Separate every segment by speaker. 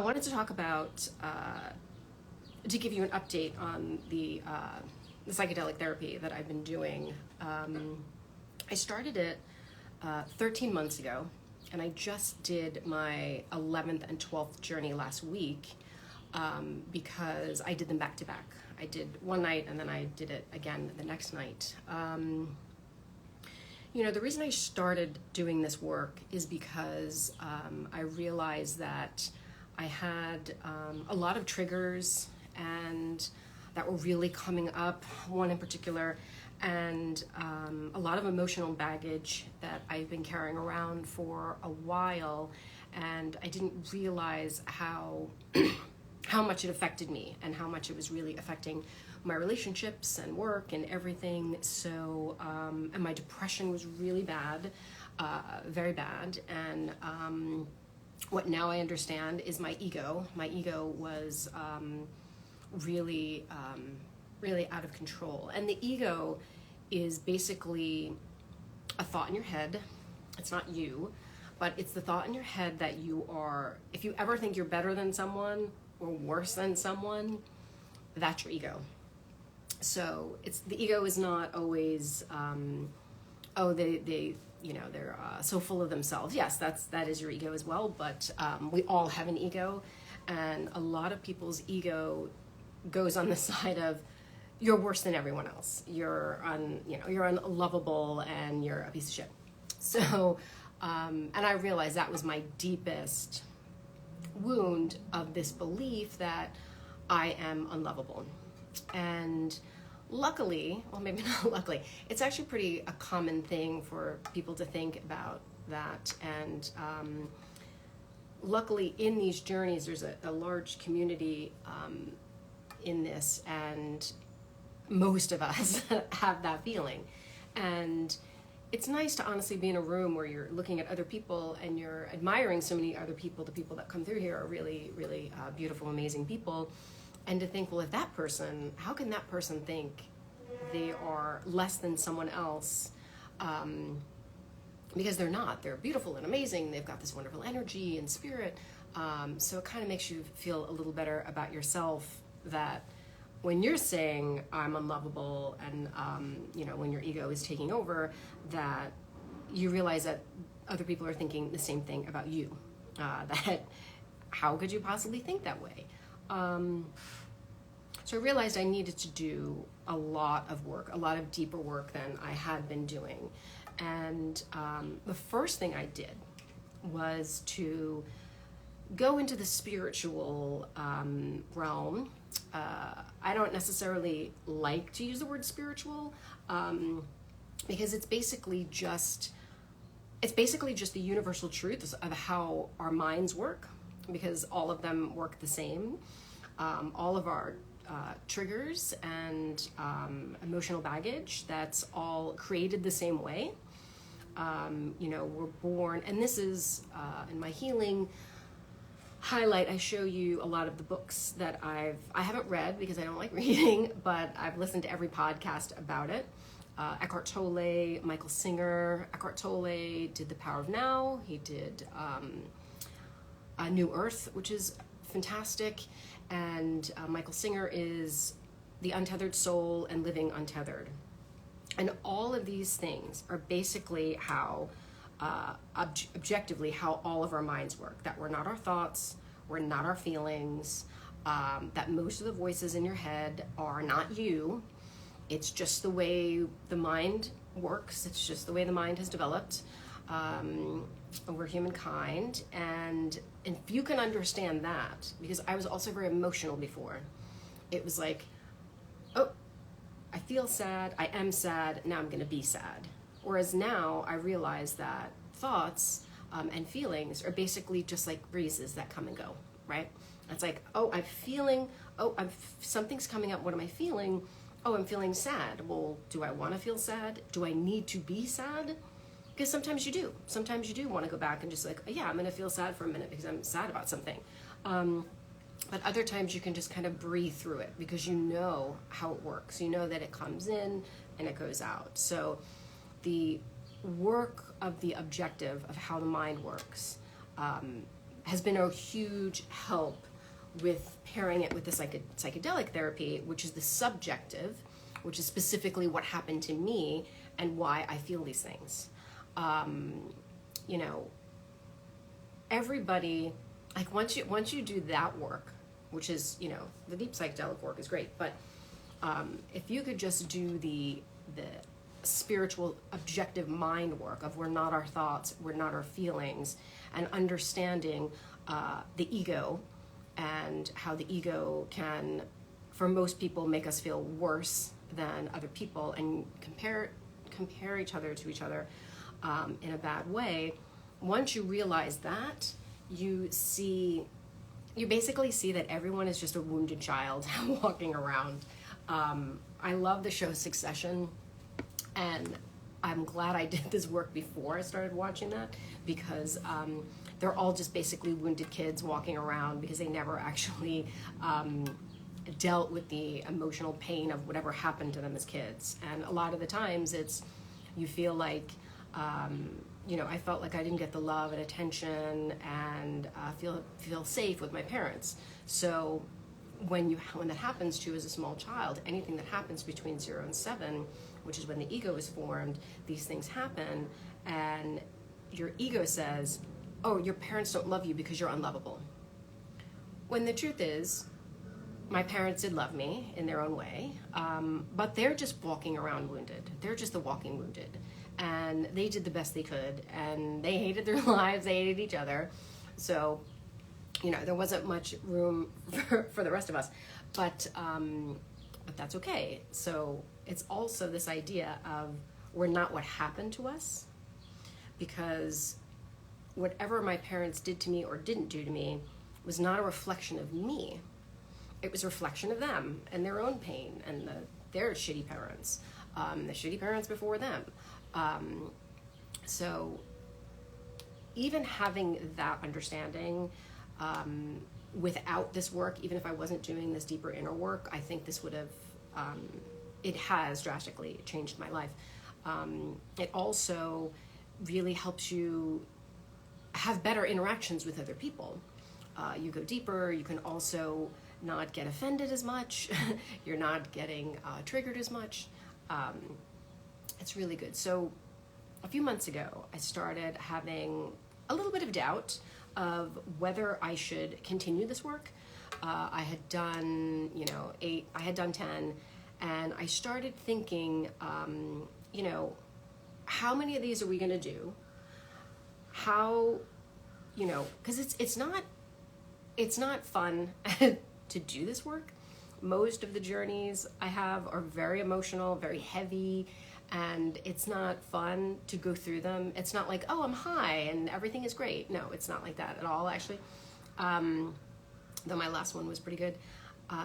Speaker 1: wanted to talk about, to give you an update on the psychedelic therapy that I've been doing. I started it 13 months ago, and I just did my 11th and 12th journey last week because I did them back to back. I did one night and then I did it again the next night. The reason I started doing this work is because I realized that I had a lot of triggers and that were really coming up, one in particular, and a lot of emotional baggage that I've been carrying around for a while, and I didn't realize how how much it affected me and how much it was really affecting my relationships and work and everything. So, and my depression was really bad, very bad. And what now I understand is my ego. My ego was really out of control. And the ego is basically a thought in your head. It's not you, but it's the thought in your head that you are, if you ever think you're better than someone or worse than someone, that's your ego. So the ego is not always, they're so full of themselves. Yes, that is your ego as well, but we all have an ego, and a lot of people's ego goes on the side of you're worse than everyone else. You're unlovable and you're a piece of shit. So, and I realized that was my deepest wound of this belief that I am unlovable. And luckily, well, maybe not luckily, it's actually pretty a common thing for people to think about that. And luckily in these journeys, there's a large community in this, and most of us have that feeling. And it's nice to honestly be in a room where you're looking at other people and you're admiring so many other people. The people that come through here are really, really beautiful, amazing people. And to think, well, if that person, how can that person think they are less than someone else? Because they're not. They're beautiful and amazing. They've got this wonderful energy and spirit. So it kind of makes you feel a little better about yourself, that when you're saying I'm unlovable and, when your ego is taking over, that you realize that other people are thinking the same thing about you. That how could you possibly think that way? So I realized I needed to do a lot of work, a lot of deeper work than I had been doing. And the first thing I did was to go into the spiritual realm. I don't necessarily like to use the word spiritual because it's basically just the universal truth of how our minds work, because all of them work the same. All of our triggers and emotional baggage, that's all created the same way. We're born, and this is in my healing highlight, I show you a lot of the books that I haven't read because I don't like reading, but I've listened to every podcast about it. Eckhart Tolle, Michael Singer. Eckhart Tolle did The Power of Now. He did New Earth, which is fantastic. And Michael Singer is The Untethered Soul and Living Untethered. And all of these things are basically how, objectively, how all of our minds work. That we're not our thoughts, we're not our feelings, that most of the voices in your head are not you. It's just the way the mind works. It's just the way the mind has developed. We're humankind. And if you can understand that, because I was also very emotional before. It was like, oh, I feel sad, I am sad, now I'm gonna be sad. Whereas now I realize that thoughts and feelings are basically just like breezes that come and go, right? It's like, oh, something's coming up, what am I feeling? Oh, I'm feeling sad. Well, do I wanna feel sad? Do I need to be sad? Because sometimes you do. Sometimes you do want to go back and just like, yeah, I'm going to feel sad for a minute because I'm sad about something. But other times you can just kind of breathe through it because you know how it works. You know that it comes in and it goes out. So the work of the objective of how the mind works, has been a huge help with pairing it with the psychedelic therapy, which is the subjective, which is specifically what happened to me and why I feel these things. You know, everybody, like once you do that work, which is, you know, the deep psychedelic work is great, but if you could just do the spiritual objective mind work of we're not our thoughts, we're not our feelings, and understanding the ego and how the ego can, for most people, make us feel worse than other people and compare each other to each other in a bad way. Once you realize that, you basically see that everyone is just a wounded child walking around. I love the show Succession, and I'm glad I did this work before I started watching that, because they're all just basically wounded kids walking around because they never actually dealt with the emotional pain of whatever happened to them as kids. And a lot of the times you feel like, you know, I felt like I didn't get the love and attention and feel safe with my parents. So when that happens to you as a small child, anything that happens between 0 and 7, which is when the ego is formed, these things happen, and your ego says, oh, your parents don't love you because you're unlovable. When the truth is, my parents did love me in their own way, but they're just walking around wounded. They're just the walking wounded. And they did the best they could, and they hated their lives, they hated each other. So, you know, there wasn't much room for the rest of us, but that's okay. So it's also this idea of we're not what happened to us, because whatever my parents did to me or didn't do to me was not a reflection of me. It was a reflection of them and their own pain and their shitty parents, the shitty parents before them. So even having that understanding, without this work, even if I wasn't doing this deeper inner work, I think this would have, it has drastically changed my life. It also really helps you have better interactions with other people. You go deeper, you can also not get offended as much, you're not getting triggered as much. It's really good. So a few months ago, I started having a little bit of doubt of whether I should continue this work. I had done, 8, I had done 10, and I started thinking, how many of these are we going to do? How, because it's not fun to do this work. Most of the journeys I have are very emotional, very heavy, and it's not fun to go through them. It's not like, oh, I'm high and everything is great. No, it's not like that at all, actually. Though my last one was pretty good.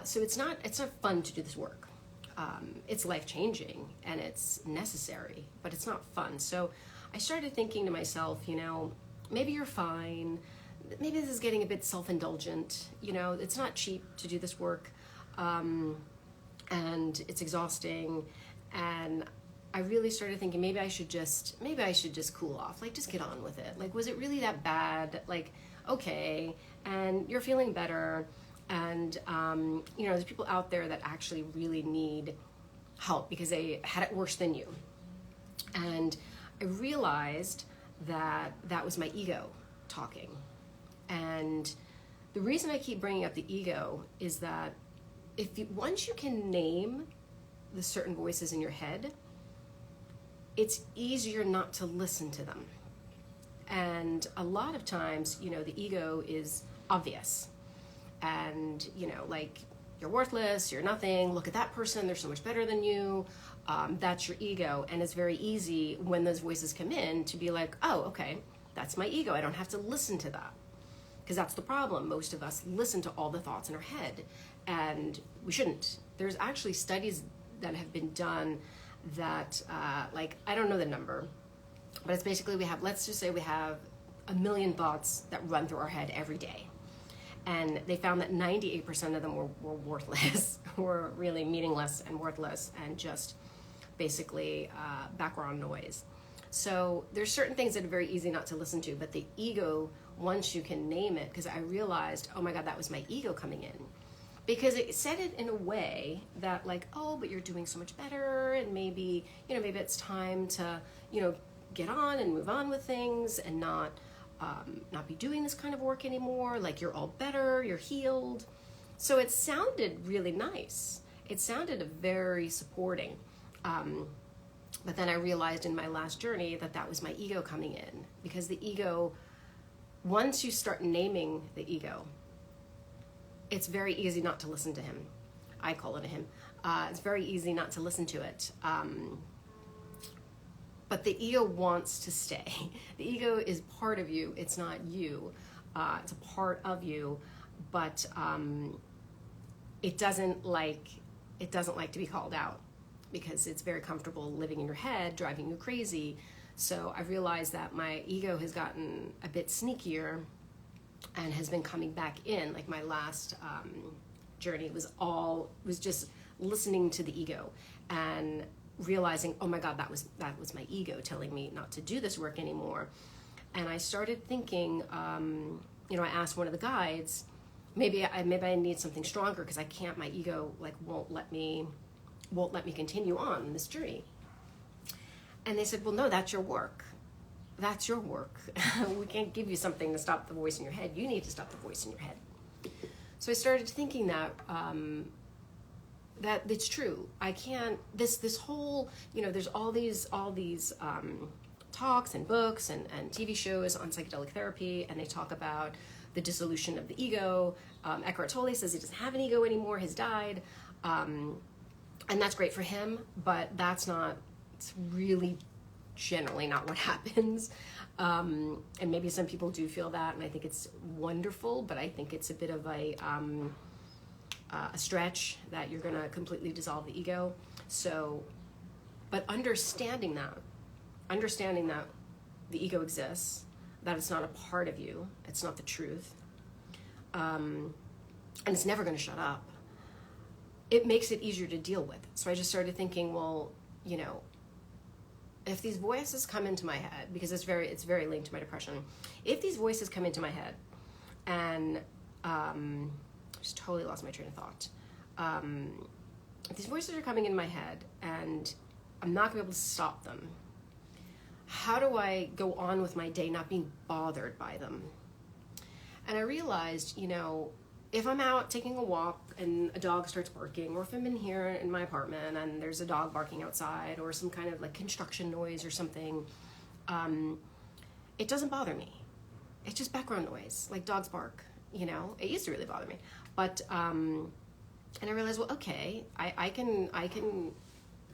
Speaker 1: So it's not fun to do this work. It's life-changing and it's necessary, but it's not fun. So I started thinking to myself, maybe you're fine. Maybe this is getting a bit self-indulgent. It's not cheap to do this work, and it's exhausting. And I really started thinking maybe I should just cool off, like just get on with it. Like, was it really that bad? Like, okay, and you're feeling better, and there's people out there that actually really need help because they had it worse than you. And I realized that was my ego talking. And the reason I keep bringing up the ego is that once you can name the certain voices in your head, it's easier not to listen to them. And a lot of times, the ego is obvious. And, like, you're worthless, you're nothing, look at that person, they're so much better than you. That's your ego. And it's very easy when those voices come in to be like, oh, okay, that's my ego. I don't have to listen to that. Because that's the problem. Most of us listen to all the thoughts in our head, and we shouldn't. There's actually studies that have been done that, I don't know the number, but it's basically let's just say we have 1 million thoughts that run through our head every day. And they found that 98% of them were worthless, were really meaningless and worthless and just basically background noise. So there's certain things that are very easy not to listen to, but the ego once you can name it, because I realized, oh my God, that was my ego coming in. Because it said it in a way that like, oh, but you're doing so much better, and maybe, maybe it's time to, get on and move on with things and not be doing this kind of work anymore. Like, you're all better, you're healed. So it sounded really nice. It sounded very supporting. But then I realized in my last journey that was my ego coming in, because the ego, once you start naming the ego, it's very easy not to listen to him. I call it a him. It's very easy not to listen to it. But the ego wants to stay. The ego is part of you. It's not you. It's a part of you, but it doesn't like to be called out, because it's very comfortable living in your head, driving you crazy. So I realized that my ego has gotten a bit sneakier and has been coming back in. Like, my last journey was just listening to the ego and realizing, oh my God, that was my ego telling me not to do this work anymore. And I started thinking, I asked one of the guides, maybe I need something stronger, because I can't, my ego won't let me continue on this journey. And they said, well, no, that's your work. That's your work. We can't give you something to stop the voice in your head. You need to stop the voice in your head. So I started thinking that it's true. I can't, this whole, there's all these talks and books and TV shows on psychedelic therapy, and they talk about the dissolution of the ego. Eckhart Tolle says he doesn't have an ego anymore, has died. And that's great for him, but it's really generally not what happens. And maybe some people do feel that, and I think it's wonderful, but I think it's a bit of a stretch that you're going to completely dissolve the ego. So, but understanding that the ego exists, that it's not a part of you, it's not the truth, and it's never going to shut up, it makes it easier to deal with. So I just started thinking, well, if these voices come into my head, because it's very linked to my depression, if these voices come into my head, and just totally lost my train of thought. If these voices are coming in my head and I'm not going to be able to stop them, how do I go on with my day not being bothered by them? And I realized, if I'm out taking a walk and a dog starts barking, or if I'm in here in my apartment and there's a dog barking outside, or some kind of like construction noise or something, it doesn't bother me. It's just background noise, like dogs bark, it used to really bother me. But, and I realized, well, okay, I can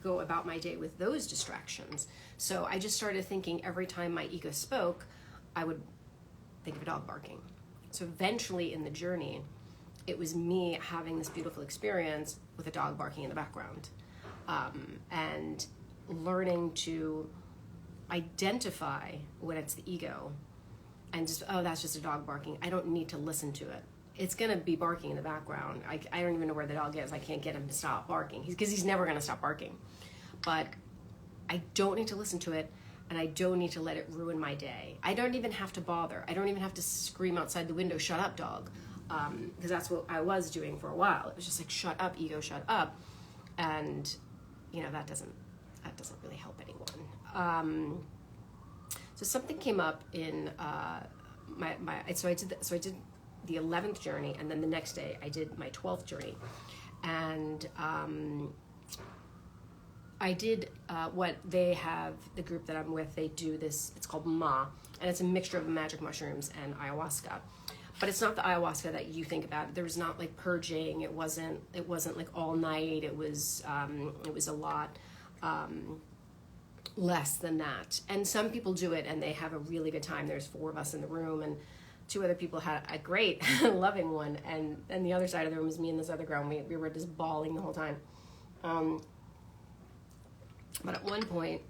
Speaker 1: go about my day with those distractions. So I just started thinking every time my ego spoke, I would think of a dog barking. So eventually in the journey, it was me having this beautiful experience with a dog barking in the background, and learning to identify when it's the ego and just, oh, that's just a dog barking. I don't need to listen to it. It's going to be barking in the background. I don't even know where the dog is. I can't get him to stop barking, because he's never going to stop barking. But I don't need to listen to it, and I don't need to let it ruin my day. I don't even have to bother. I don't even have to scream outside the window, shut up, dog. Because that's what I was doing for a while. It was just like, shut up, ego, shut up. And, that doesn't really help anyone. So something came up in so I did the 11th journey, and then the next day I did my 12th journey. And I did what they have, the group that I'm with, they do this, it's called Ma, and it's a mixture of magic mushrooms and ayahuasca. But it's not the ayahuasca that you think about. There was not like purging. It wasn't like all night. It was a lot less than that. And some people do it and they have a really good time. There's 4 of us in the room, and 2 other people had a great, loving one. And the other side of the room was me and this other girl. And we were just bawling the whole time. But at one point,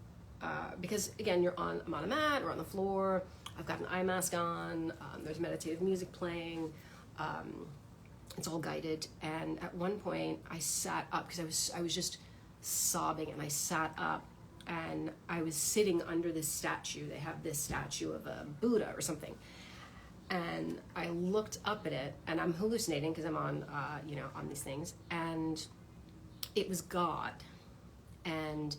Speaker 1: because again, I'm on a mat or on the floor. I've got an eye mask on, there's meditative music playing, it's all guided. And at one point I sat up, because I was just sobbing, and I sat up and I was sitting under this statue. They have this statue of a Buddha or something. And I looked up at it, and I'm hallucinating because I'm on, on these things. And it was God. And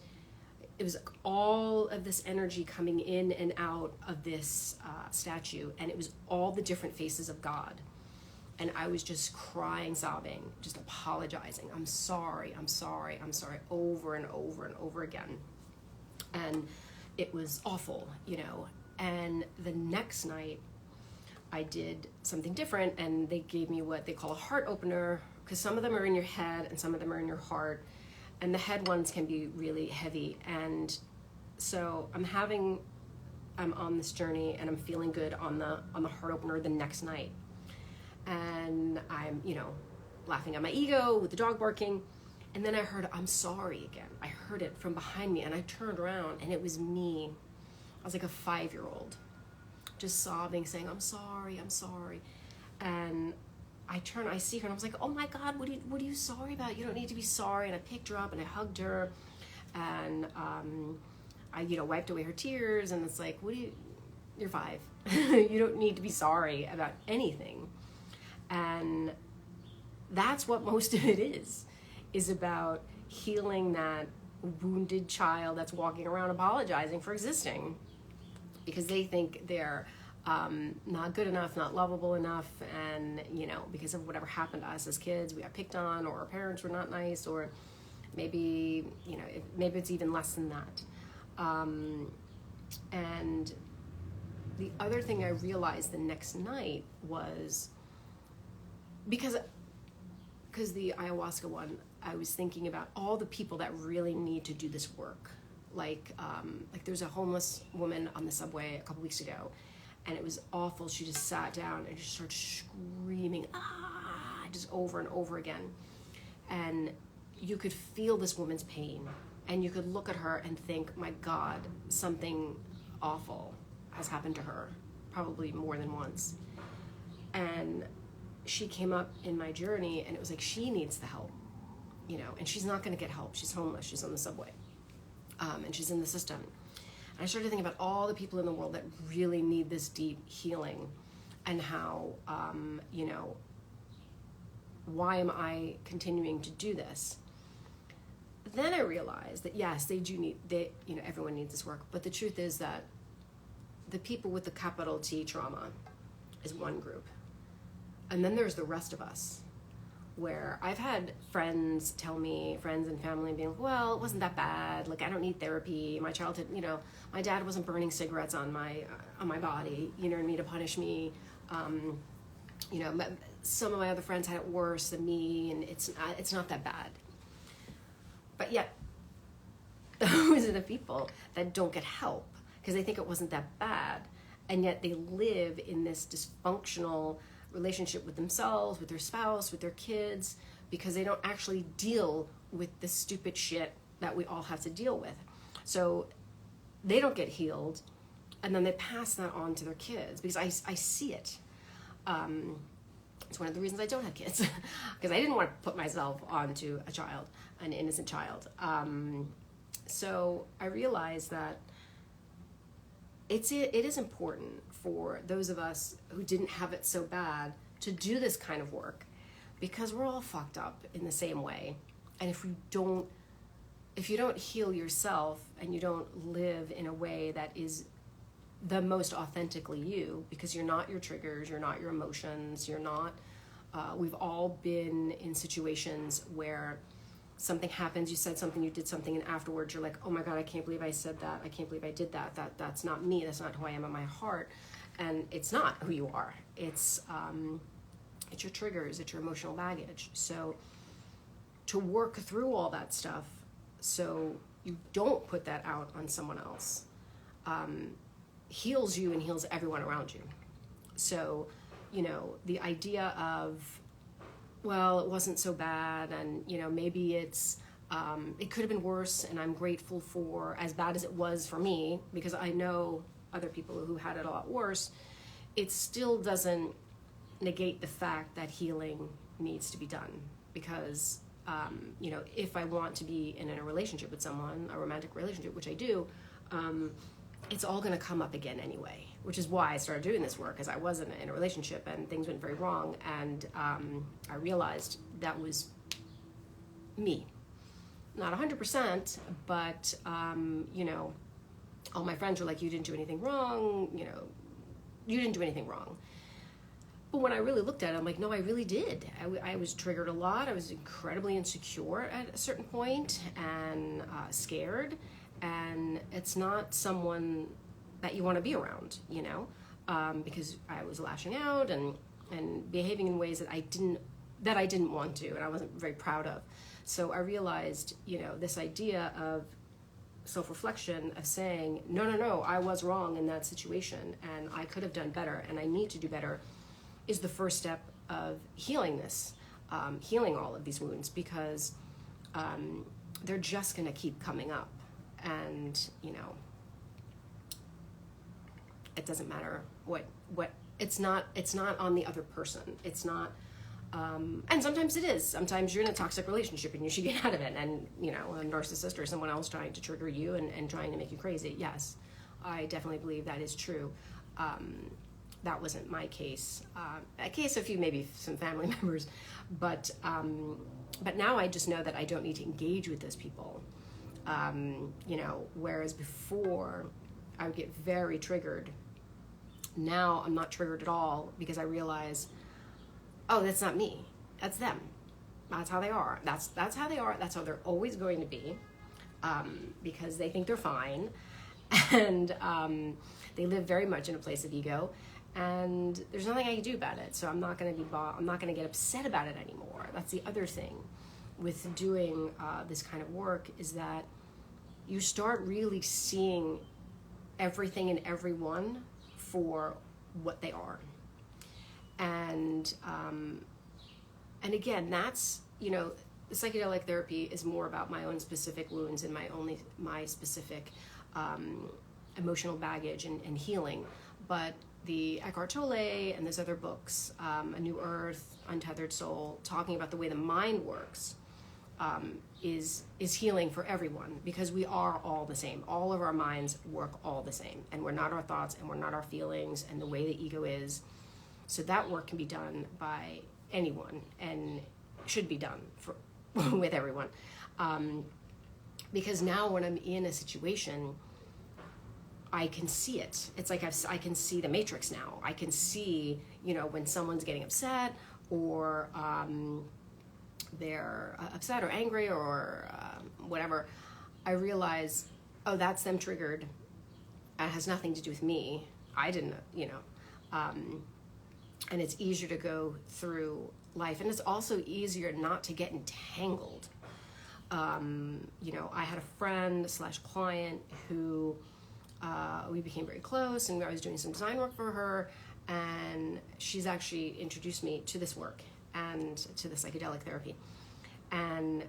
Speaker 1: it was all of this energy coming in and out of this statue. And it was all the different faces of God. And I was just crying, sobbing, just apologizing. I'm sorry, over and over and over again. And it was awful, And the next night, I did something different, and they gave me what they call a heart opener, because some of them are in your head and some of them are in your heart, and the head ones can be really heavy. And so I'm on this journey, and I'm feeling good on the heart opener the next night, and I'm laughing at my ego with the dog barking, and then I heard "I'm sorry" again. I heard it from behind me, and I turned around, and it was me. I was like a 5-year-old, just sobbing, saying, I'm sorry. And I see her, and I was like, oh my God, what are you sorry about? You don't need to be sorry. And I picked her up, and I hugged her, and I wiped away her tears, and it's like, you're 5. You don't need to be sorry about anything. And that's what most of it is about healing that wounded child that's walking around apologizing for existing, because they think they're not good enough, not lovable enough, and because of whatever happened to us as kids, we got picked on, or our parents were not nice, or maybe maybe it's even less than that. And the other thing I realized the next night was, because the ayahuasca one, I was thinking about all the people that really need to do this work. Like there's a homeless woman on the subway a couple weeks ago, and it was awful. She just sat down and just started screaming, just over and over again. And you could feel this woman's pain, and you could look at her and think, my God, something awful has happened to her, probably more than once. And she came up in my journey, and it was like, she needs the help, and she's not going to get help. She's homeless. She's on the subway. And she's in the system. And I started thinking about all the people in the world that really need this deep healing, and how, why am I continuing to do this? Then I realized that yes, everyone needs this work, but the truth is that the people with the capital T trauma is one group. And then there's the rest of us, where I've had friends and family being like, well, it wasn't that bad. Like, I don't need therapy. My childhood, my dad wasn't burning cigarettes on my body, to punish me. Some of my other friends had it worse than me, and it's not that bad. But yet, those are the people that don't get help because they think it wasn't that bad, and yet they live in this dysfunctional relationship with themselves, with their spouse, with their kids, because they don't actually deal with the stupid shit that we all have to deal with. So they don't get healed, and then they pass that on to their kids, because I see it. It's one of the reasons I don't have kids, because I didn't want to put myself onto an innocent child. So I realized that it is important for those of us who didn't have it so bad to do this kind of work, because we're all fucked up in the same way. And if you don't heal yourself, and you don't live in a way that is the most authentically you, because you're not your triggers, you're not your emotions, you're not, we've all been in situations where something happens, you said something, you did something, and afterwards you're like, oh my God, I can't believe I said that. I can't believe I did that. That's not me. That's not who I am in my heart. And it's not who you are. It's your triggers. It's your emotional baggage. So to work through all that stuff so you don't put that out on someone else heals you and heals everyone around you. So, the idea of, well, it wasn't so bad, and maybe it could have been worse, and I'm grateful for as bad as it was for me, because I know other people who had it a lot worse. It still doesn't negate the fact that healing needs to be done, because if I want to be in a relationship with someone, a romantic relationship, which I do, it's all going to come up again anyway. which is why I started doing this work, because I was in a relationship and things went very wrong, and I realized that was me. Not 100%, but all my friends were like, you didn't do anything wrong, you didn't do anything wrong. But when I really looked at it, I'm like, no, I really did. I was triggered a lot. I was incredibly insecure at a certain point and scared. And it's not someone that you want to be around, because I was lashing out and behaving in ways that I didn't want to, and I wasn't very proud of. So I realized, this idea of self-reflection, of saying, no, I was wrong in that situation, and I could have done better, and I need to do better, is the first step of healing this, healing all of these wounds, because they're just going to keep coming up. And, it doesn't matter what it's not on the other person. It's not, and sometimes it is. Sometimes you're in a toxic relationship and you should get out of it. And, a narcissist or someone else trying to trigger you and trying to make you crazy. Yes, I definitely believe that is true. That wasn't my case. A case of maybe some family members, but now I just know that I don't need to engage with those people. Whereas before I would get very triggered. Now I'm not triggered at all, because I realize, oh, that's not me. That's them. That's how they are. That's how they are. That's how they're always going to be, because they think they're fine, and they live very much in a place of ego. And there's nothing I can do about it. So I'm not going to get upset about it anymore. That's the other thing with doing this kind of work, is that you start really seeing everything and everyone for what they are. And again, that's, the psychedelic therapy is more about my own specific wounds and my specific emotional baggage and healing. But the Eckhart Tolle and those other books, A New Earth, Untethered Soul, talking about the way the mind works, is healing for everyone, because we are all the same. All of our minds work all the same, and we're not our thoughts, and we're not our feelings, and the way the ego is. So that work can be done by anyone, and should be done with everyone. Because now when I'm in a situation, I can see it. It's like I can see the matrix now. I can see, when someone's getting upset, or they're upset or angry or whatever. I realize, oh, that's them triggered. It has nothing to do with me. I didn't, and it's easier to go through life. And it's also easier not to get entangled. I had a friend / client who we became very close, and I was doing some design work for her, and she's actually introduced me to this work and to the psychedelic therapy. And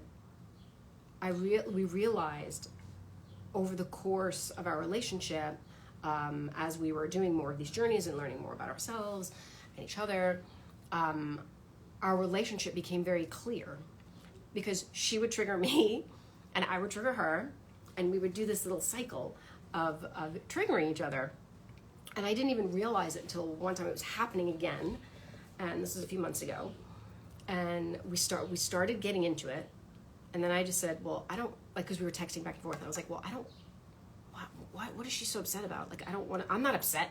Speaker 1: we realized over the course of our relationship, as we were doing more of these journeys and learning more about ourselves and each other, our relationship became very clear, because she would trigger me and I would trigger her, and we would do this little cycle of triggering each other. And I didn't even realize it until one time it was happening again, and this was a few months ago. And we started getting into it, and then I just said, well, I don't, because we were texting back and forth. I was like, well, I don't, what is she so upset about? Like, I'm not upset.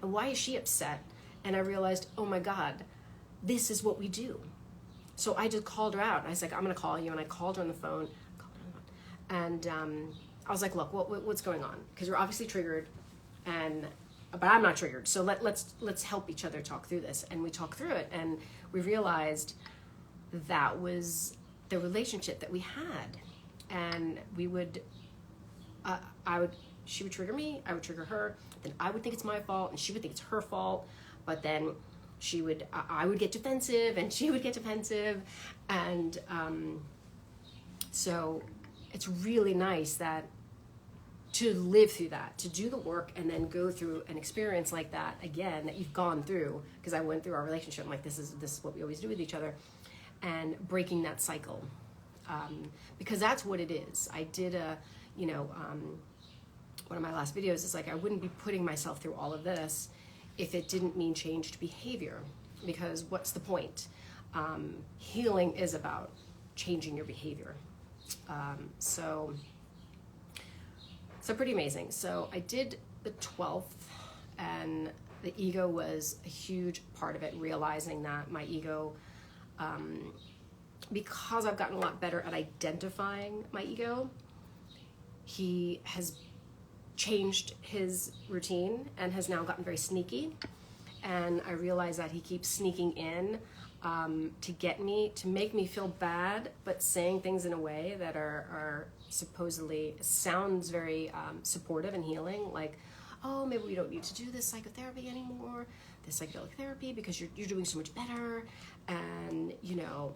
Speaker 1: And why is she upset? And I realized, oh my God, this is what we do. So I just called her out. I was like, I'm going to call you. And I called her on the phone. And I was like, look, what's going on? Because we're obviously triggered, but I'm not triggered. So let's help each other talk through this. And we talked through it, and we realized that was the relationship that we had. And she would trigger me, I would trigger her, then I would think it's my fault, and she would think it's her fault. But then I would get defensive, and she would get defensive. And so it's really nice to live through that, to do the work and then go through an experience like that again, that you've gone through, because I went through our relationship. I'm like, this is what we always do with each other, and breaking that cycle, because that's what it is. I did one of my last videos is like, I wouldn't be putting myself through all of this if it didn't mean changed behavior, because what's the point? Healing is about changing your behavior. So pretty amazing. So I did the 12th, and the ego was a huge part of it, realizing that my ego, because I've gotten a lot better at identifying my ego, he has changed his routine and has now gotten very sneaky. And I realize that he keeps sneaking in to get me, to make me feel bad, but saying things in a way that are supposedly, sounds very supportive and healing, like, oh, maybe we don't need to do this psychotherapy anymore, this psychedelic therapy, because you're doing so much better, and, you know,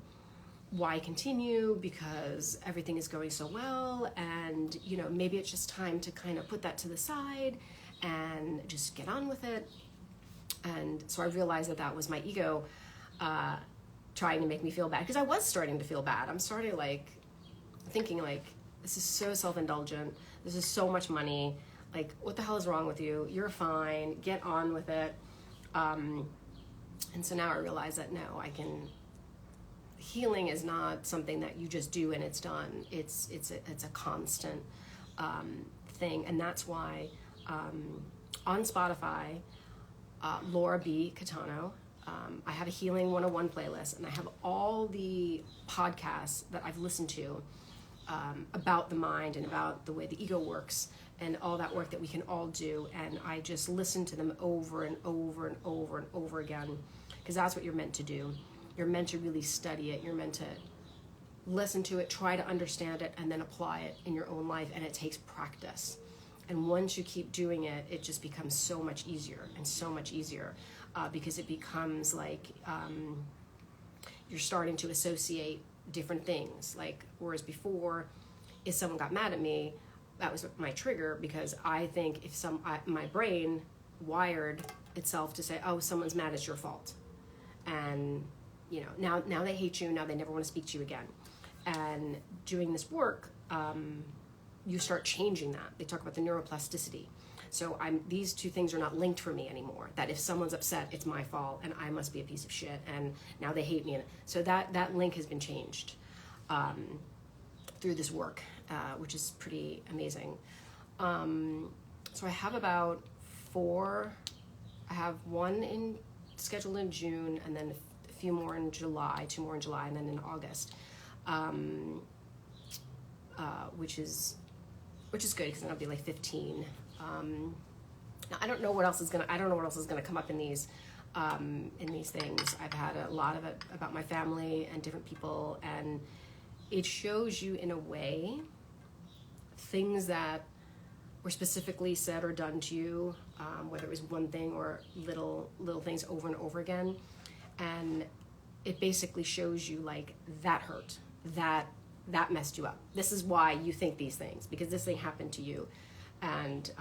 Speaker 1: why continue, because everything is going so well, and, you know, maybe it's just time to kind of put that to the side and just get on with it. And so I realized that that was my ego trying to make me feel bad, because I was starting to feel bad. I'm starting like thinking like, this is so self-indulgent, this is so much money, like, what the hell is wrong with you? You're fine, get on with it. And so now I realize that no, healing is not something that you just do and it's done. It's a constant thing. And that's why on Spotify, Laura B. Catano, I have a Healing 101 playlist, and I have all the podcasts that I've listened to about the mind and about the way the ego works and all that work that we can all do. And I just listen to them over and over and over and over again, because that's what you're meant to do. You're meant to really study it. You're meant to listen to it, try to understand it, and then apply it in your own life. And it takes practice. And once you keep doing it, it just becomes so much easier and so much easier, because it becomes like you're starting to associate different things. Like, whereas before, if someone got mad at me, that was my trigger, because I think if my brain wired itself to say, oh, someone's mad, it's your fault. And, you know, now they hate you, now they never want to speak to you again. And doing this work, you start changing that. They talk about the neuroplasticity. So these two things are not linked for me anymore. That if someone's upset, it's my fault, and I must be a piece of shit, and now they hate me. So that link has been changed through this work, which is pretty amazing. So I have about 4. I have one scheduled in June, and then a few more in July, 2 more in July, and then in August, which is good, because then I'll be like 15. Now I don't know what else is gonna come up in these things. I've had a lot of it about my family and different people, and it shows you in a way things that were specifically said or done to you, whether it was one thing or little things over and over again, and it basically shows you like, that hurt, that messed you up. This is why you think these things, because this thing happened to you, and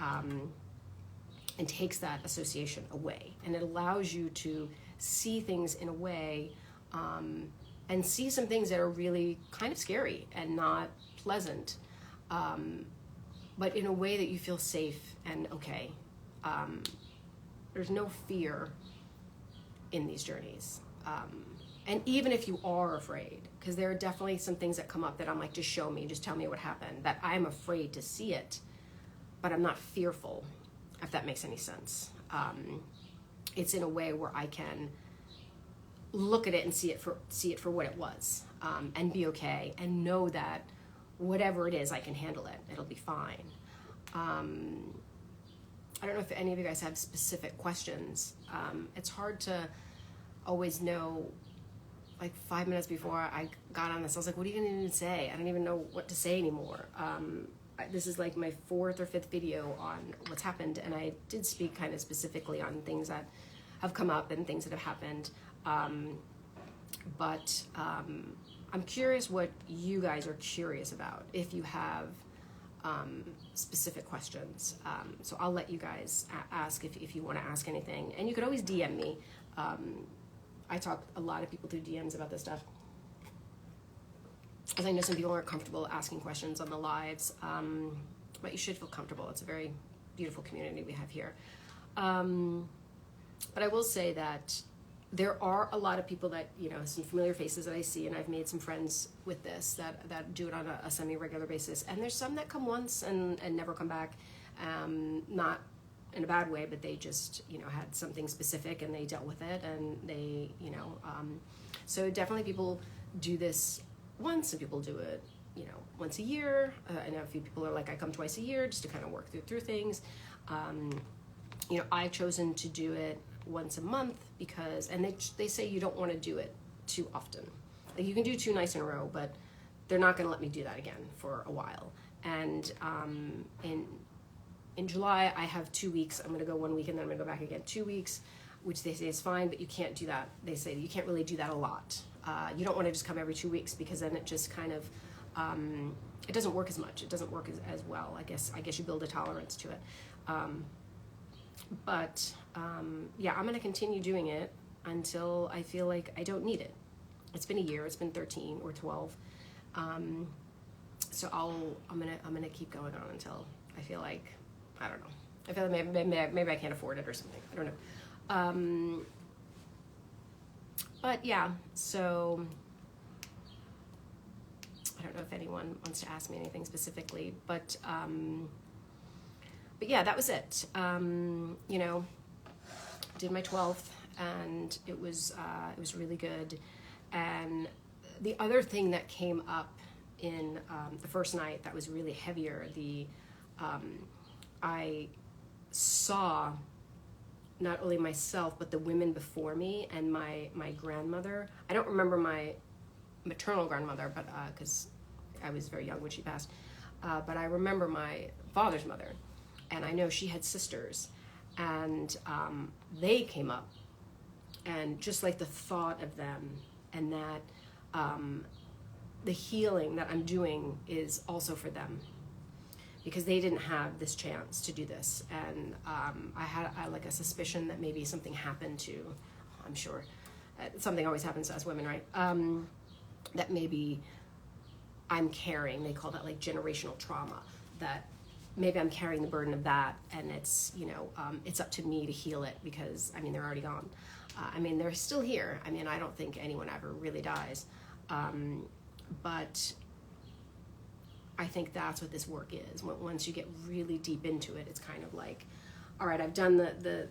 Speaker 1: takes that association away, and it allows you to see things in a way, and see some things that are really kind of scary and not pleasant, but in a way that you feel safe and okay. There's no fear in these journeys, and even if you are afraid, because there are definitely some things that come up that I'm like, just show me, just tell me what happened, that I'm afraid to see it, but I'm not fearful, if that makes any sense. It's in a way where I can look at it and see it for what it was, and be okay, and know that whatever it is, I can handle it. It'll be fine. I don't know if any of you guys have specific questions. It's hard to always know. Like 5 minutes before I got on this, I was like, what are you going to even say? I don't even know what to say anymore. This is like my 4th or 5th video on what's happened, and I did speak kind of specifically on things that have come up and things that have happened. But I'm curious what you guys are curious about, if you have specific questions. So I'll let you guys ask if you want to ask anything. And you could always DM me. I talk a lot of people through DMs about this stuff, because I know some people aren't comfortable asking questions on the lives. but you should feel comfortable. It's a very beautiful community we have here. But I will say that there are a lot of people that, some familiar faces that I see, and I've made some friends with this that do it on a semi-regular basis. And there's some that come once and never come back, not in a bad way, but they just, had something specific and they dealt with it, and they, so definitely people do this once, and people do it, once a year. I know a few people are like, I come twice a year just to kind of work through things. I've chosen to do it once a month because, and they say you don't want to do it too often. Like, you can do 2 nights in a row, but they're not going to let me do that again for a while. And in July, I have 2 weeks. I'm going to go 1 week and then I'm going to go back again 2 weeks, which they say is fine, but you can't do that. They say you can't really do that a lot. You don't want to just come every 2 weeks, because then it just kind of, it doesn't work as much. It doesn't work as well. I guess you build a tolerance to it. But I'm going to continue doing it until I feel like I don't need it. It's been a year. It's been 13 or 12. So I'm gonna keep going on until I feel like, I don't know. I feel like maybe I can't afford it or something. I don't know. But yeah, so I don't know if anyone wants to ask me anything specifically, but yeah, that was it. Did my 12th, and it was really good. And the other thing that came up in the first night that was really heavier, I saw not only myself, but the women before me and my grandmother. I don't remember my maternal grandmother, but because I was very young when she passed. But I remember my father's mother, and I know she had sisters, and they came up, and just like the thought of them, and that the healing that I'm doing is also for them, because they didn't have this chance to do this. And I had like a suspicion that maybe something happened to, I'm sure, something always happens to us women, right? That maybe I'm carrying, they call that like generational trauma, that maybe I'm carrying the burden of that, and it's, it's up to me to heal it, because, they're already gone. They're still here. I don't think anyone ever really dies. But I think that's what this work is. Once you get really deep into it, it's kind of like, all right, I've done the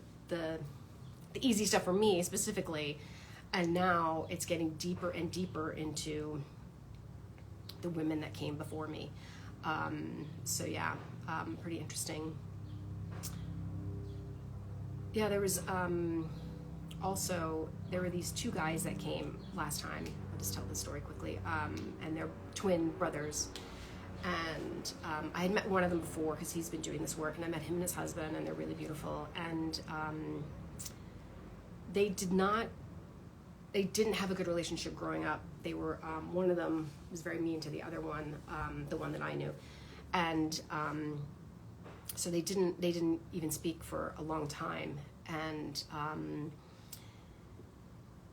Speaker 1: easy stuff for me specifically, and now it's getting deeper and deeper into the women that came before me. So yeah, pretty interesting. Yeah, there was also, there were these 2 guys that came last time. I'll just tell the story quickly. And they're twin brothers. And I had met one of them before, because he's been doing this work, and I met him and his husband, and they're really beautiful. And they didn't have a good relationship growing up. They were, one of them was very mean to the other one, the one that I knew. And so they didn't even speak for a long time. And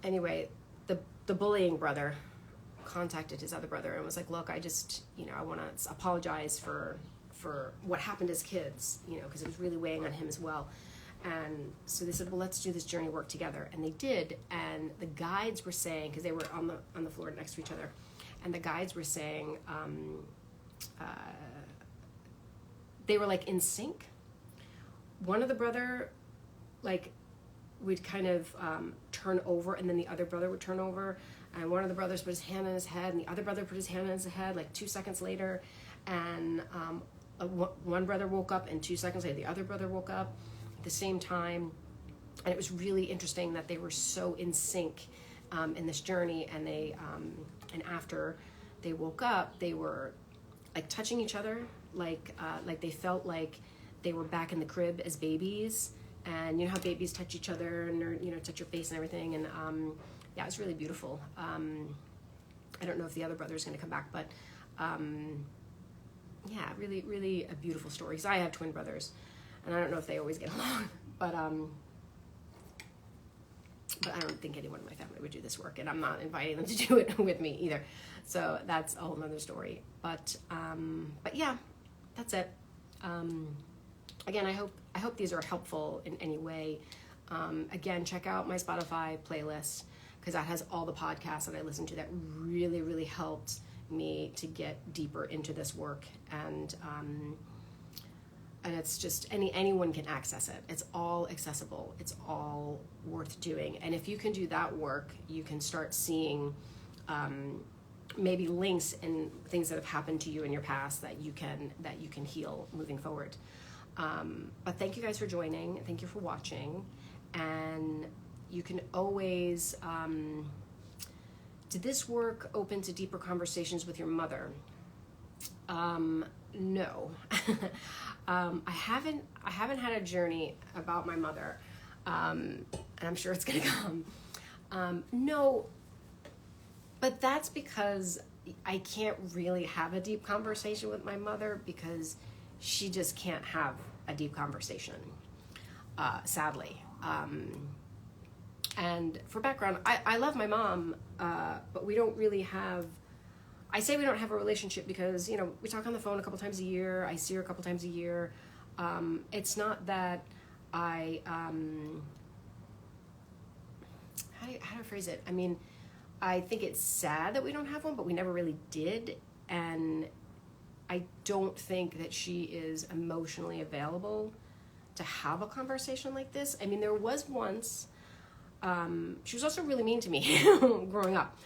Speaker 1: anyway, the bullying brother contacted his other brother and was like, look, I just, I want to apologize for what happened as kids, because it was really weighing on him as well. And so they said, well, let's do this journey work together. And they did. And the guides were saying, because they were on the floor next to each other, and the guides were saying, they were like in sync. One of the brother, like, would kind of turn over, and then the other brother would turn over, and one of the brothers put his hand on his head, and the other brother put his hand on his head, like 2 seconds later, and one brother woke up, and 2 seconds later the other brother woke up at the same time. And it was really interesting that they were so in sync in this journey. And they and after they woke up, they were like touching each other, like they felt like they were back in the crib as babies. And you know how babies touch each other and touch your face and everything. And yeah, it was really beautiful. I don't know if the other brother is going to come back, but yeah, really, really a beautiful story. Because I have twin brothers, and I don't know if they always get along, but I don't think anyone in my family would do this work, and I'm not inviting them to do it with me either. So that's a whole nother story. But yeah, that's it. Again, I hope these are helpful in any way. Again, check out my Spotify playlist, because that has all the podcasts that I listen to that really, really helped me to get deeper into this work. And it's just anyone can access it. It's all accessible. It's all worth doing. And if you can do that work, you can start seeing maybe links in things that have happened to you in your past that you can heal moving forward. But thank you guys for joining. Thank you for watching. And you can always, did this work open to deeper conversations with your mother? No. I haven't had a journey about my mother, and I'm sure it's gonna come. No, but that's because I can't really have a deep conversation with my mother, because she just can't have a deep conversation, sadly. And for background, I love my mom, but we don't really have, I say we don't have a relationship because, we talk on the phone a couple times a year. I see her a couple times a year. It's not that how do I phrase it? I mean, I think it's sad that we don't have one, but we never really did. And I don't think that she is emotionally available to have a conversation like this. I mean, there was once, she was also really mean to me growing up,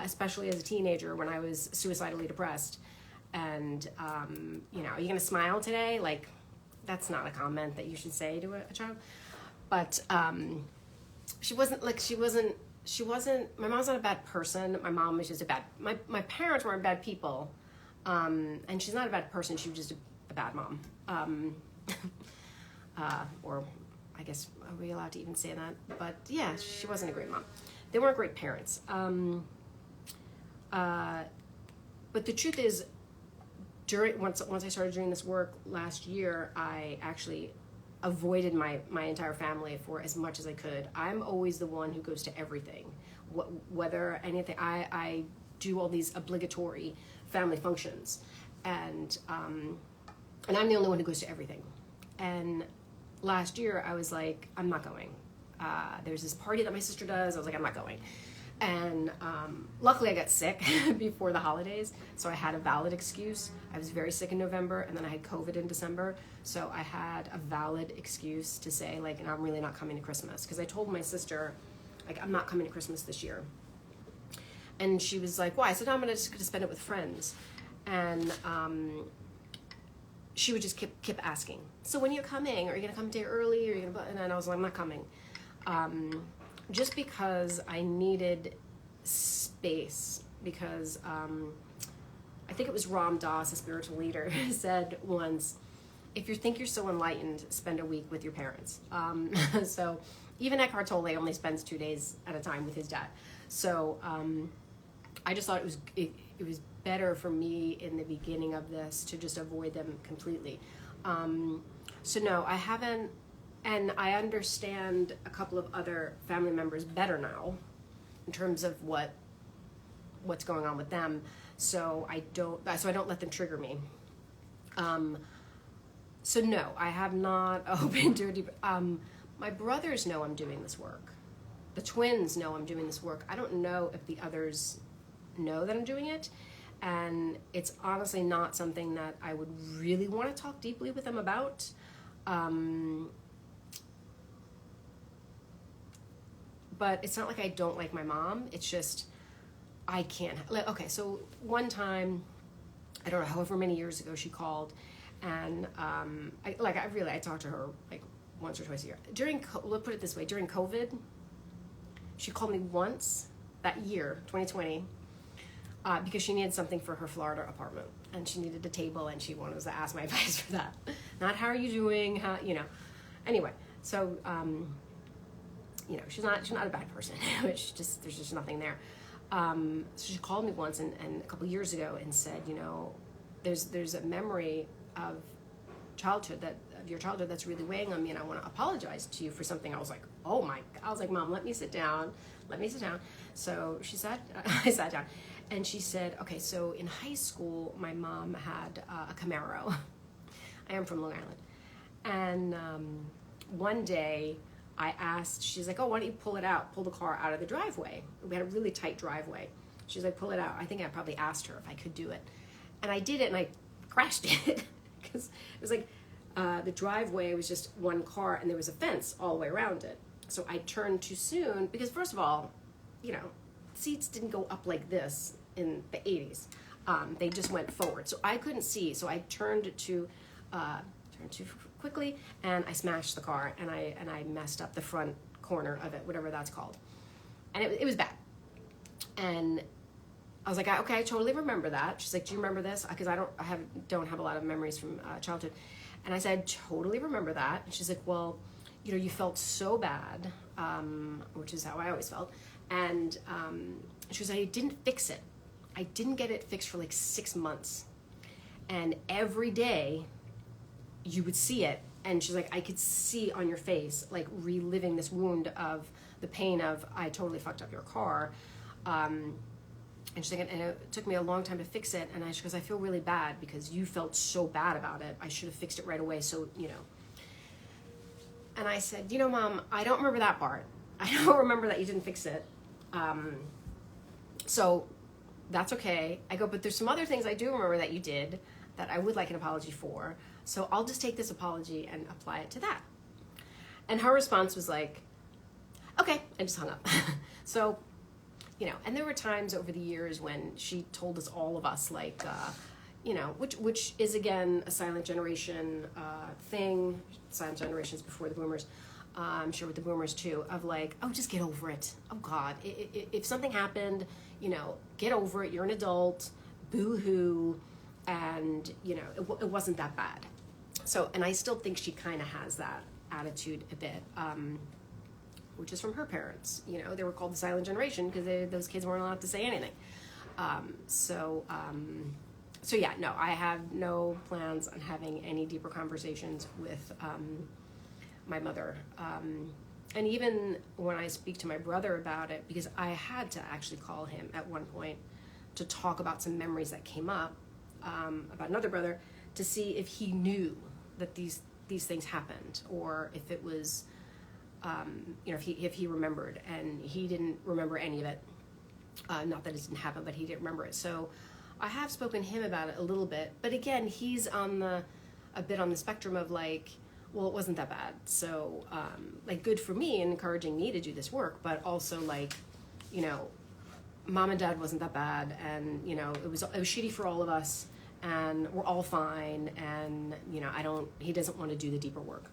Speaker 1: especially as a teenager when I was suicidally depressed. And, are you going to smile today? Like, that's not a comment that you should say to a child. But my mom's not a bad person. My mom was just my parents weren't bad people. And she's not a bad person. She was just a bad mom. Or I guess, are we allowed to even say that? But yeah, she wasn't a great mom. They weren't great parents. But the truth is, once I started doing this work last year, I actually avoided my entire family for as much as I could. I'm always the one who goes to everything, whether anything. I do all these obligatory family functions, and I'm the only one who goes to everything. And last year I was like, I'm not going. There's this party that my sister does. I was like, I'm not going. And luckily I got sick before the holidays, so I had a valid excuse. I was very sick in November, and then I had COVID in December, so I had a valid excuse to say, like, and I'm really not coming to Christmas, because I told my sister, like, I'm not coming to Christmas this year. And she was like, why? I said, no, I'm just gonna spend it with friends. And she would just keep asking, so when you're coming, are you gonna come a day early, or are you gonna? And then I was like, I'm not coming. Just because I needed space, because I think it was Ram Dass, a spiritual leader, said once, if you think you're so enlightened, spend a week with your parents. So even Eckhart Tolle only spends 2 days at a time with his dad. So I just thought it was better for me in the beginning of this to just avoid them completely. So no, I haven't. And I understand a couple of other family members better now in terms of what's going on with them. So I don't let them trigger me. So no, I have not opened to a deep. My brothers know I'm doing this work. The twins know I'm doing this work. I don't know if the others know that I'm doing it. And it's honestly not something that I would really want to talk deeply with them about. But it's not like I don't like my mom. It's just, I can't. Okay, so one time, I don't know, however many years ago, she called, and I talked to her like once or twice a year. Let's put it this way, during COVID, she called me once that year, 2020, because she needed something for her Florida apartment, and she needed a table, and she wanted to ask my advice for that. Not how are you doing, Anyway, so, she's not a bad person. There's just nothing there. So she called me once and a couple years ago and said, there's a memory of your childhood that's really weighing on me, and I want to apologize to you for something. I was like, oh my God. I was like, Mom, let me sit down. So I sat down, and she said, okay, so in high school, my mom had a Camaro. I am from Long Island. And one day I asked, she's like, oh, why don't you pull the car out of the driveway? We had a really tight driveway. She's like, pull it out. I think I probably asked her if I could do it. And I did it, and I crashed it because it was like the driveway was just one car, and there was a fence all the way around it. So I turned too soon because, first of all, seats didn't go up like this in the 80s. They just went forward. So I couldn't see. So I turned too quickly, and I smashed the car, and I messed up the front corner of it, whatever that's called. And it was bad. And I was like, okay, I totally remember that. She's like, do you remember this? Because I don't have a lot of memories from childhood. And I said, totally remember that. And she's like, well, you felt so bad, which is how I always felt. And she was like, I didn't fix it. I didn't get it fixed for like 6 months. And every day you would see it. And she's like, I could see on your face, like reliving this wound of the pain of, I totally fucked up your car. And she's like, and it took me a long time to fix it. And she goes, I feel really bad because you felt so bad about it. I should have fixed it right away. So, And I said, Mom, I don't remember that part. I don't remember that you didn't fix it. So that's okay. I go, but there's some other things I do remember that you did that I would like an apology for. So I'll just take this apology and apply it to that. And her response was like, okay, and just hung up. So, and there were times over the years when she told us, all of us, like, which is, again, a silent generation thing. Silent generations before the boomers. I'm sure with the boomers, too, of like, oh, just get over it. Oh, God. If something happened, get over it. You're an adult. Boo-hoo. And, it wasn't that bad. So, and I still think she kind of has that attitude a bit, which is from her parents. They were called the silent generation because those kids weren't allowed to say anything. So yeah, no, I have no plans on having any deeper conversations with my mother. And even when I speak to my brother about it, because I had to actually call him at one point to talk about some memories that came up about another brother, to see if he knew that these things happened, or if it was, if he remembered, and he didn't remember any of it. Not that it didn't happen, but he didn't remember it. So I have spoken to him about it a little bit, but again, he's a bit on the spectrum of like, well, it wasn't that bad. So like, good for me and encouraging me to do this work, but also like, Mom and Dad wasn't that bad, and it was shitty for all of us, and we're all fine, and he doesn't want to do the deeper work,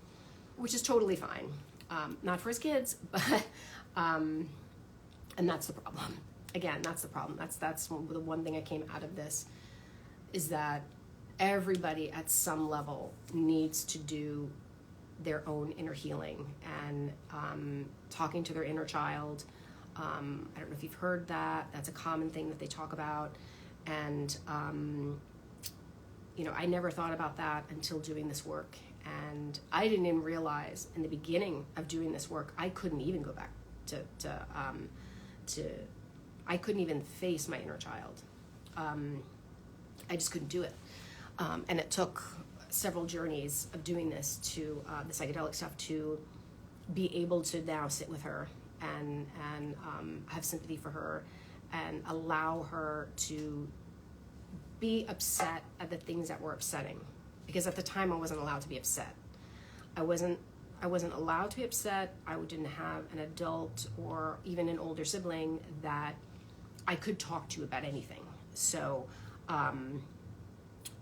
Speaker 1: which is totally fine. Not for his kids, but and that's the problem. Again, that's the problem. That's the one thing I came out of this, is that everybody at some level needs to do their own inner healing and talking to their inner child. I don't know if you've heard that. That's a common thing that they talk about. And, I never thought about that until doing this work. And I didn't even realize in the beginning of doing this work, I couldn't even go back I couldn't even face my inner child. I just couldn't do it. And it took several journeys of doing this to the psychedelic stuff to be able to now sit with her and have sympathy for her and allow her to be upset at the things that were upsetting. Because at the time I wasn't allowed to be upset. I wasn't allowed to be upset. I didn't have an adult or even an older sibling that I could talk to about anything. So,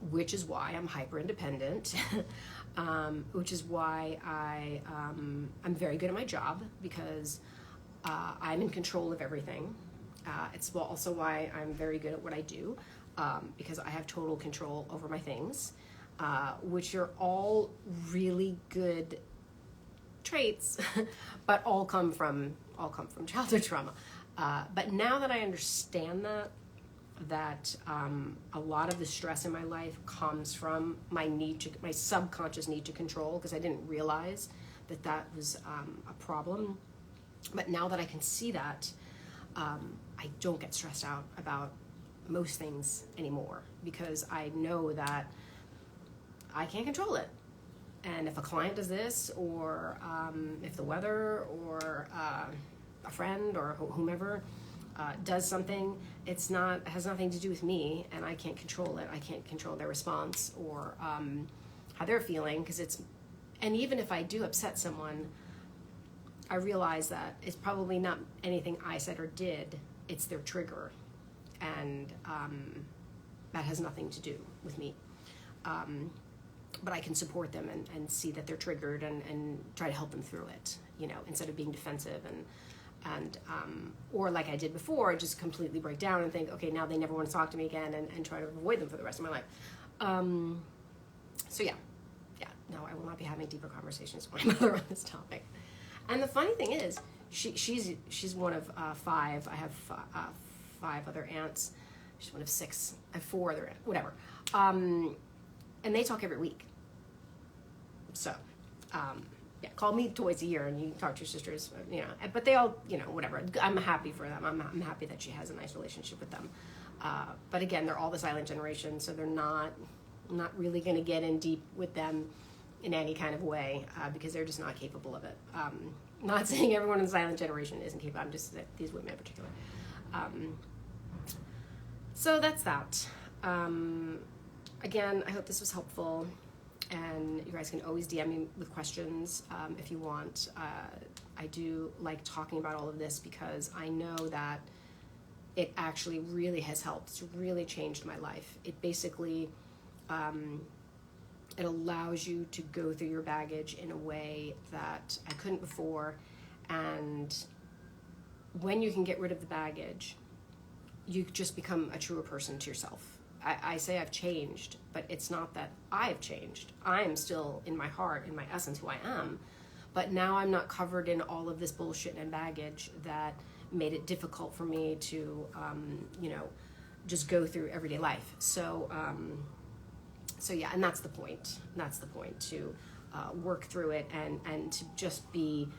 Speaker 1: which is why I'm hyper independent, which is why I'm very good at my job, because I'm in control of everything. It's also why I'm very good at what I do, because I have total control over my things, which are all really good traits, but all come from childhood trauma. But now that I understand that a lot of the stress in my life comes from my subconscious need to control, because I didn't realize that was a problem. But now that I can see that, I don't get stressed out about most things anymore, because I know that I can't control it. And if a client does this, or if the weather, or a friend, or whomever does something, it has nothing to do with me, and I can't control it. I can't control their response or how they're feeling, and even if I do upset someone, I realize that it's probably not anything I said or did, it's their trigger, and that has nothing to do with me. But I can support them and see that they're triggered and try to help them through it, instead of being defensive and or like I did before, just completely break down and think, okay, now they never want to talk to me again, and try to avoid them for the rest of my life. So yeah, no, I will not be having deeper conversations with my mother on this topic. And the funny thing is, she's one of 5. I have 5 other aunts. She's one of 6. I have 4 other aunts, whatever. And they talk every week. So, call me twice a year, and you talk to your sisters, But they all, whatever. I'm happy for them. I'm happy that she has a nice relationship with them. But again, they're all the silent generation, so they're not really going to get in deep with them in any kind of way, because they're just not capable of it. Not saying everyone in the silent generation isn't capable. I'm just these women in particular. So that's that. Again, I hope this was helpful, and you guys can always DM me with questions if you want. I do like talking about all of this because I know that it actually really has helped. It's really changed my life. It basically, it allows you to go through your baggage in a way that I couldn't before, and when you can get rid of the baggage, you just become a truer person to yourself. I say I've changed, but it's not that I've changed. I am still, in my heart, in my essence, who I am. But now I'm not covered in all of this bullshit and baggage that made it difficult for me to, just go through everyday life. So yeah, and that's the point. That's the point, to work through it and to just be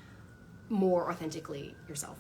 Speaker 1: more authentically yourself.